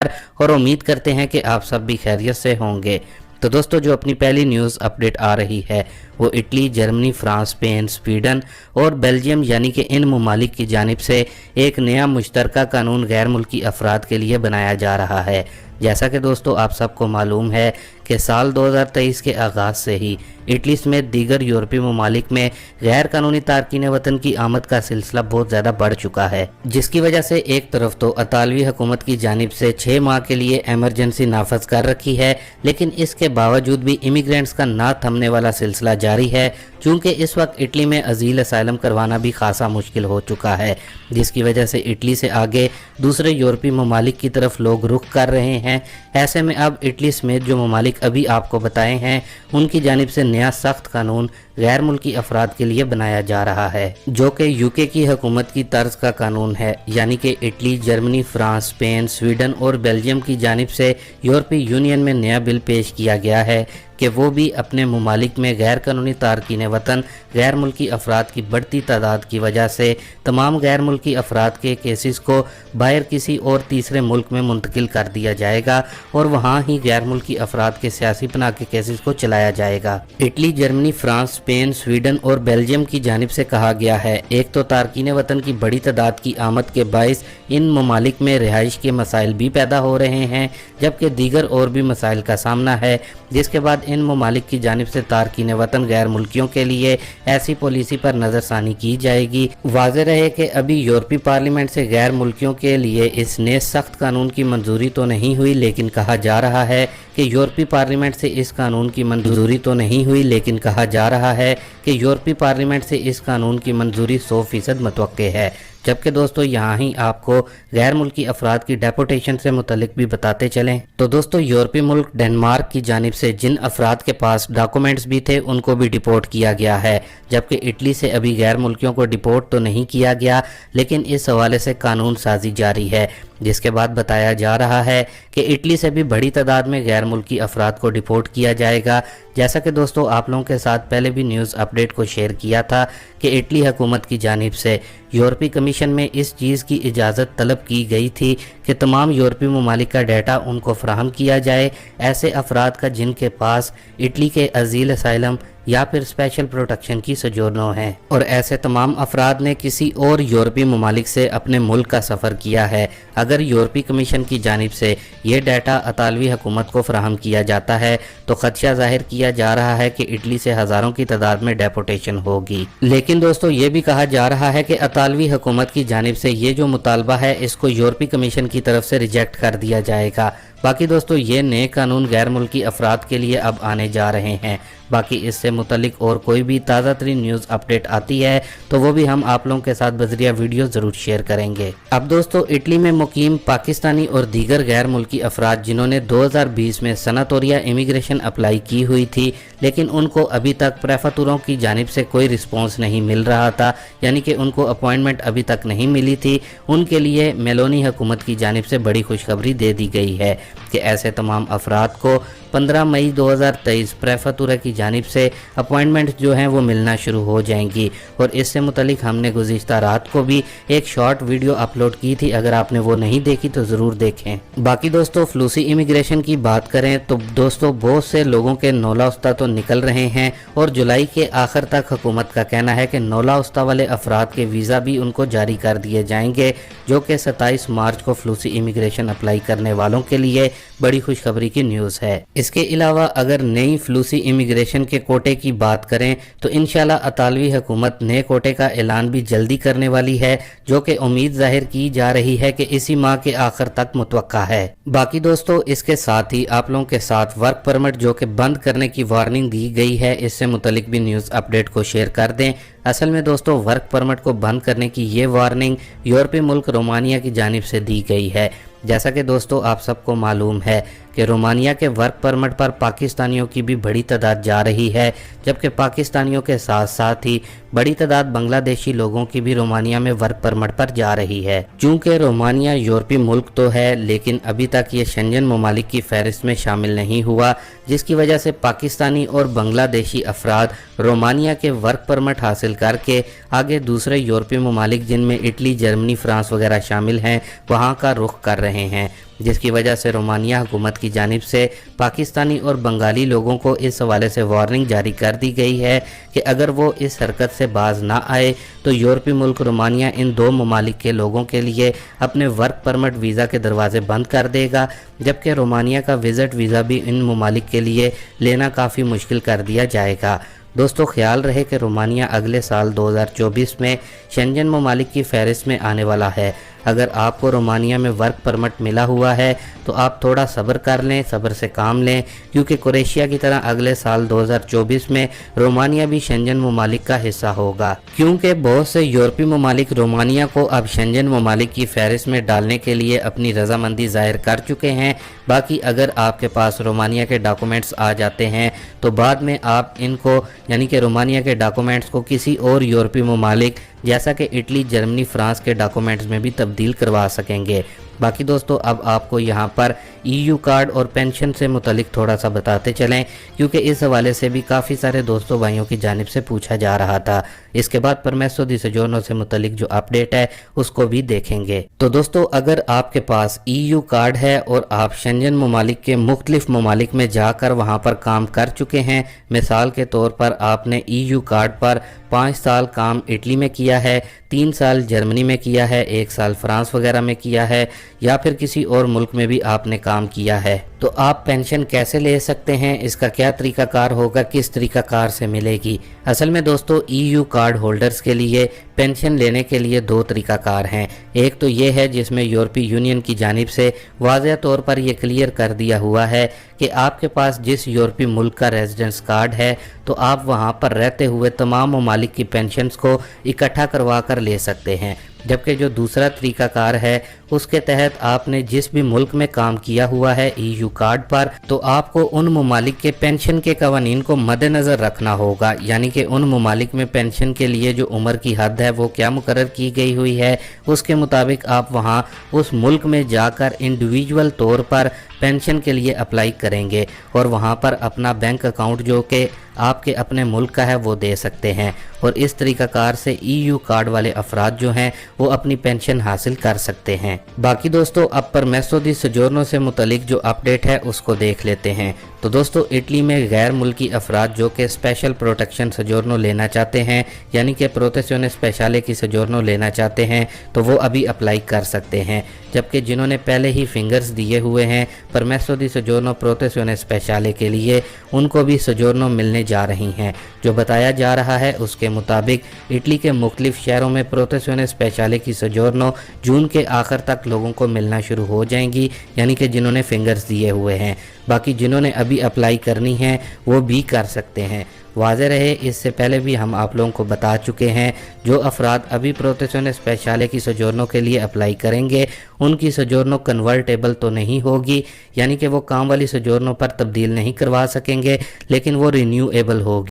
नमस्कार और उम्मीद करते हैं कि आप सब भी खैरियत से होंगे। तो दोस्तों, जो अपनी पहली न्यूज़ अपडेट आ रही है वो Italy, Germany, France, Spain, Sweden और बेल्जियम यानी कि इन ममालिक की जानिब से एक नया मुश्तरका कानून गैर मुल्की अफराद के लिए बनाया जा रहा है। जैसा कि दोस्तों आप सबको मालूम है कि साल 2023 के आगाज़ से ही इटली समेत दीगर यूरोपीय ममालिक में गैर कानूनी तारकीन वतन की आमद का सिलसिला बहुत ज़्यादा बढ़ चुका है, जिसकी वजह से एक तरफ तो इतालवी हुकूमत की जानिब से 6 माह के लिए एमरजेंसी नाफज कर रखी है, लेकिन इसके बावजूद भी इमिग्रेंट्स का ना थमने वाला सिलसिला जारी है, चूँकि इस वक्त इटली में अजील असाइलम करवाना भी खासा मुश्किल हो चुका है, जिसकी वजह से इटली से आगे दूसरे यूरोपीय ममालिक की तरफ लोग रुख कर रहे हैं। ऐसे में अब इटली समेत जो ममालिक अभी आपको बताए हैं उनकी जानिब से नया सख्त कानून गैर मुल्की अफराद के लिए बनाया जा रहा है, जो कि यूके की हुकूमत की तर्ज का कानून है। यानी कि Italy, Germany, France, Spain, Sweden और बेल्जियम की जानिब से यूरोपीय यूनियन में नया बिल पेश किया गया है कि वो भी अपने ममालिक में गैर कानूनी तारकीन वतन गैर मुल्की अफराद की बढ़ती तादाद की वजह से तमाम गैर मुल्की अफराद के केसेस को बाहर किसी और तीसरे मुल्क में मुंतकिल कर दिया जाएगा और वहाँ ही गैर मुल्की अफराद के सियासी पनाह के केसेस को चलाया जाएगा। Italy, Germany, France, Spain, Sweden और बेल्जियम की जानिब से कहा गया है, एक तो तारकीन वतन की बड़ी तादाद की आमद के बाइस इन ममालिक में रिहाइश के मसाइल भी पैदा हो रहे हैं, जबकि दीगर और भी मसाइल का सामना है, जिसके बाद इन ममालिक की जानिब से तारकीन वतन गैर मुल्कियों के लिए ऐसी पॉलिसी पर नज़रसानी की जाएगी। वाज़ेह रहे कि अभी यूरोपीय पार्लियामेंट से गैर मुल्कियों के लिए इस नए सख्त कानून की मंजूरी तो नहीं हुई, लेकिन कहा जा रहा है कि यूरोपीय पार्लियामेंट से इस कानून की मंजूरी तो नहीं हुई लेकिन कहा जा रहा है कि यूरोपीय पार्लियामेंट से इस कानून की मंजूरी 100% मुतवक्के है। जबकि दोस्तों यहाँ ही आपको गैर मुल्की अफराद की डेपोटेशन से मुतल्लिक भी बताते चलें तो दोस्तों यूरोपीय मुल्क डेनमार्क की जानिब से जिन अफराद के पास डॉक्यूमेंट्स भी थे उनको भी डिपोर्ट किया गया है, जबकि इटली से अभी गैर मुल्कियों को डिपोर्ट तो नहीं किया गया, लेकिन इस हवाले से कानून साजी जारी है, जिसके बाद बताया जा रहा है कि इटली से भी बड़ी तादाद में गैर मुल्की अफराद को डिपोर्ट किया जाएगा। जैसा कि दोस्तों आप लोगों के साथ पहले भी न्यूज़ अपडेट को शेयर किया था कि इटली हुकूमत की जानिब से यूरोपीय कमीशन में इस चीज़ की इजाज़त तलब की गई थी कि तमाम यूरोपीय ममालिक का डाटा उनको फराहम किया जाए, ऐसे अफराद का जिनके पास इटली के अजील असाइलम या फिर स्पेशल प्रोटेक्शन की सजोरनो है और ऐसे तमाम अफराद ने किसी और यूरोपीय ममालिक से अपने मुल्क का सफ़र किया है। अगर यूरोपीय कमीशन की जानिब से ये डाटा इतालवी हुकूमत को फराहम किया जाता है तो खदशा जाहिर किया जा रहा है कि इटली से हज़ारों की तादाद में डेपोटेशन होगी। लेकिन दोस्तों ये भी कहा जा रहा है कि इतालवी हुकूमत की जानिब से ये जो मुतालबा है इसको यूरोपीय कमीशन की तरफ से रिजेक्ट कर दिया जाएगा। बाकी दोस्तों ये नए कानून गैर मुल्की अफराद के लिए अब आने जा रहे हैं। बाकी इससे मुतल्लिक और कोई भी ताज़ा तरीन न्यूज़ अपडेट आती है तो वो भी हम आप लोगों के साथ बजरिया वीडियो ज़रूर शेयर करेंगे। अब दोस्तों इटली में मुकीम पाकिस्तानी और दीगर गैर मुल्की अफराद जिन्होंने 2020 में सनातोरिया इमिग्रेशन अप्लाई की हुई थी, लेकिन उनको अभी तक प्रेफेक्चरों की जानिब से कोई रिस्पॉन्स नहीं मिल रहा था, यानी कि उनको अपॉइंटमेंट अभी तक नहीं मिली थी, उनके लिए मेलोनी हुकूमत की जानिब से बड़ी खुशखबरी दे दी गई है कि ऐसे तमाम अफराद को 15 मई 2023 प्रेफेक्चर की जानिब से अपॉइंटमेंट जो हैं वो मिलना शुरू हो जाएंगी। और इससे मुतलिक हमने गुज़िश्ता रात को भी एक शॉर्ट वीडियो अपलोड की थी, अगर आपने वो नहीं देखी तो ज़रूर देखें। बाकी दोस्तों फ्लूसी इमिग्रेशन की बात करें तो दोस्तों बहुत से लोगों के नौला उस्ता तो निकल रहे हैं और जुलाई के आखिर तक हुकूमत का कहना है कि नौला उस्ता वाले अफराद के वीज़ा भी उनको जारी कर दिए जाएंगे, जो कि 27 मार्च को फ्लूसी इमिग्रेशन अप्लाई करने वालों के लिए बड़ी खुशखबरी की न्यूज़ है। इसके अलावा अगर नई फ्लूसी इमिग्रेशन के कोटे की बात करें तो इंशाल्लाह इतालवी हुकूमत नए कोटे का ऐलान भी जल्दी करने वाली है, जो कि उम्मीद जाहिर की जा रही है कि इसी माह के आखिर तक मुतवक्का है। बाकी दोस्तों इसके साथ ही आप लोगों के साथ वर्क परमिट जो कि बंद करने की वार्निंग दी गई है, इससे मुतलिक भी न्यूज़ अपडेट को शेयर कर दें। असल में दोस्तों वर्क परमिट को बंद करने की ये वार्निंग यूरोपीय मुल्क रोमानिया की जानिब से दी गई है। जैसा कि दोस्तों आप सबको मालूम है कि रोमानिया के वर्क परमिट पर पाकिस्तानियों की भी बड़ी तादाद जा रही है, जबकि पाकिस्तानियों के साथ साथ ही बड़ी तादाद बांग्लादेशी लोगों की भी रोमानिया में वर्क परमिट पर जा रही है। चूँकि रोमानिया यूरोपीय मुल्क तो है लेकिन अभी तक ये शेंजन ममालिक की फहरिस्त में शामिल नहीं हुआ, जिसकी वजह से पाकिस्तानी और बांग्लादेशी अफराद रोमानिया के वर्क परमिट हासिल करके आगे दूसरे यूरोपीय ममालिक जिनमें इटली, जर्मनी, फ्रांस वगैरह शामिल हैं वहाँ का रुख कर रहे हैं। जिसकी वजह से रोमानिया हुकूमत की जानिब से पाकिस्तानी और बंगाली लोगों को इस हवाले से वार्निंग जारी कर दी गई है कि अगर वो इस हरकत से बाज ना आए तो यूरोपीय मुल्क रोमानिया इन दो ममालिक के लोगों के लिए अपने वर्क परमिट वीज़ा के दरवाजे बंद कर देगा, जबकि रोमानिया का विज़िट वीज़ा भी इन ममालिक के लिए लेना काफ़ी मुश्किल कर दिया जाएगा। दोस्तों, ख्याल रहे कि रोमानिया अगले साल 2024 में शेंजन ममालिक की फहरिस्त में आने वाला है। अगर आपको रोमानिया में वर्क परमिट मिला हुआ है तो आप थोड़ा सब्र कर लें, सब्र से काम लें, क्योंकि क्रोएशिया की तरह अगले साल 2024 में रोमानिया भी शेंजन ममालिक का हिस्सा होगा, क्योंकि बहुत से यूरोपीय ममालिक रोमानिया को अब शेंजन ममालिक की फहरिस्त में डालने के लिए अपनी रजामंदी जाहिर कर चुके हैं। बाकी अगर आपके पास रोमानिया के डॉक्यूमेंट्स आ जाते हैं तो बाद में आप इनको यानी कि रोमानिया के डॉक्यूमेंट्स को किसी और यूरोपीय ममालिक जैसा कि इटली, जर्मनी, फ्रांस के डॉक्यूमेंट्स में भी तब्दील करवा सकेंगे। बाकी दोस्तों, अब आपको यहाँ पर EU कार्ड और पेंशन से मुतलिक थोड़ा सा बताते चलें, क्योंकि इस हवाले से भी काफ़ी सारे दोस्तों भाइयों की जानिब से पूछा जा रहा था। इसके बाद परमेसो दी सोजोर्नो से मुतलिक जो अपडेट है उसको भी देखेंगे। तो दोस्तों, अगर आपके पास EU कार्ड है और आप शेंजन ममालिक के मुख्तलिफ ममालिक में जाकर वहाँ पर काम कर चुके हैं, मिसाल के तौर पर आपने EU कार्ड पर 5 साल काम इटली में किया है, 3 साल जर्मनी में किया है, 1 साल फ्रांस वगैरह में किया है, या फिर किसी और मुल्क में भी आपने काम किया है, तो आप पेंशन कैसे ले सकते हैं, इसका क्या तरीकाकार होगा, किस तरीकाकार से मिलेगी। असल में दोस्तों, EU कार्ड होल्डर्स के लिए पेंशन लेने के लिए 2 तरीकाकार हैं। एक तो ये है जिसमें यूरोपीय यूनियन की जानिब से वाज़ेह तौर पर यह क्लियर कर दिया हुआ है कि आपके पास जिस यूरोपीय मुल्क का रेजिडेंस कार्ड है तो आप वहाँ पर रहते हुए तमाम ममालिक की पेंशन्स को इकट्ठा करवा कर ले सकते हैं। जबकि जो दूसरा तरीकाकार है उसके तहत आपने जिस भी मुल्क में काम किया हुआ है EU कार्ड पर, तो आपको उन ममालिक के पेंशन के कवानीन को मद्देनज़र रखना होगा, यानी कि उन ममालिक में पेंशन के लिए जो उम्र की हद है वो क्या मुकर्रर की गई हुई है, उसके मुताबिक आप वहाँ उस मुल्क में जाकर इंडिविजुअल तौर पर पेंशन के लिए अप्लाई करेंगे और वहाँ पर अपना बैंक अकाउंट जो कि आपके अपने मुल्क का है वो दे सकते हैं, और इस तरीकाकार से EU कार्ड वाले अफराद जो हैं वो अपनी पेंशन हासिल कर सकते हैं। बाकी दोस्तों, अब परमेसो दी सोजोर्नो से मुतलिक जो अपडेट है उसको देख लेते हैं। तो दोस्तों, इटली में गैर मुल्की अफराद जो कि स्पेशल प्रोटेक्शन सोजोर्नो लेना चाहते हैं, यानी कि प्रोटेक्शन स्पेशले की सोजोर्नो लेना चाहते हैं, तो वो अभी अप्लाई कर सकते हैं। जबकि जिन्होंने पहले ही फिंगर्स दिए हुए हैं परमेसो दी सोजोर्नो प्रोटेक्शन स्पेशले के लिए, उनको भी सोजोर्नो मिलने जा रही हैं। जो बताया जा रहा है उसके मुताबिक इटली के मुख्तलिफ शहरों में प्रोटेक्शन स्पेशले की सोजोर्नो जून के आखिर तक लोगों को मिलना शुरू हो जाएंगी, यानी कि जिन्होंने फिंगर्स दिए हुए हैं। बाकी जिन्होंने अभी अप्लाई करनी है वो भी कर सकते हैं। वाज़ेह रहे, इससे पहले भी हम आप लोगों को बता चुके हैं, जो अफराद अभी प्रोटेक्शन स्पेशले की सोजोर्नो के लिए अप्लाई करेंगे उनकी सोजोर्नो कन्वर्टेबल तो नहीं होगी, यानी कि वो काम वाली सोजोर्नो पर तब्दील नहीं करवा सकेंगे, लेकिन वो रिन्यूएबल होगी।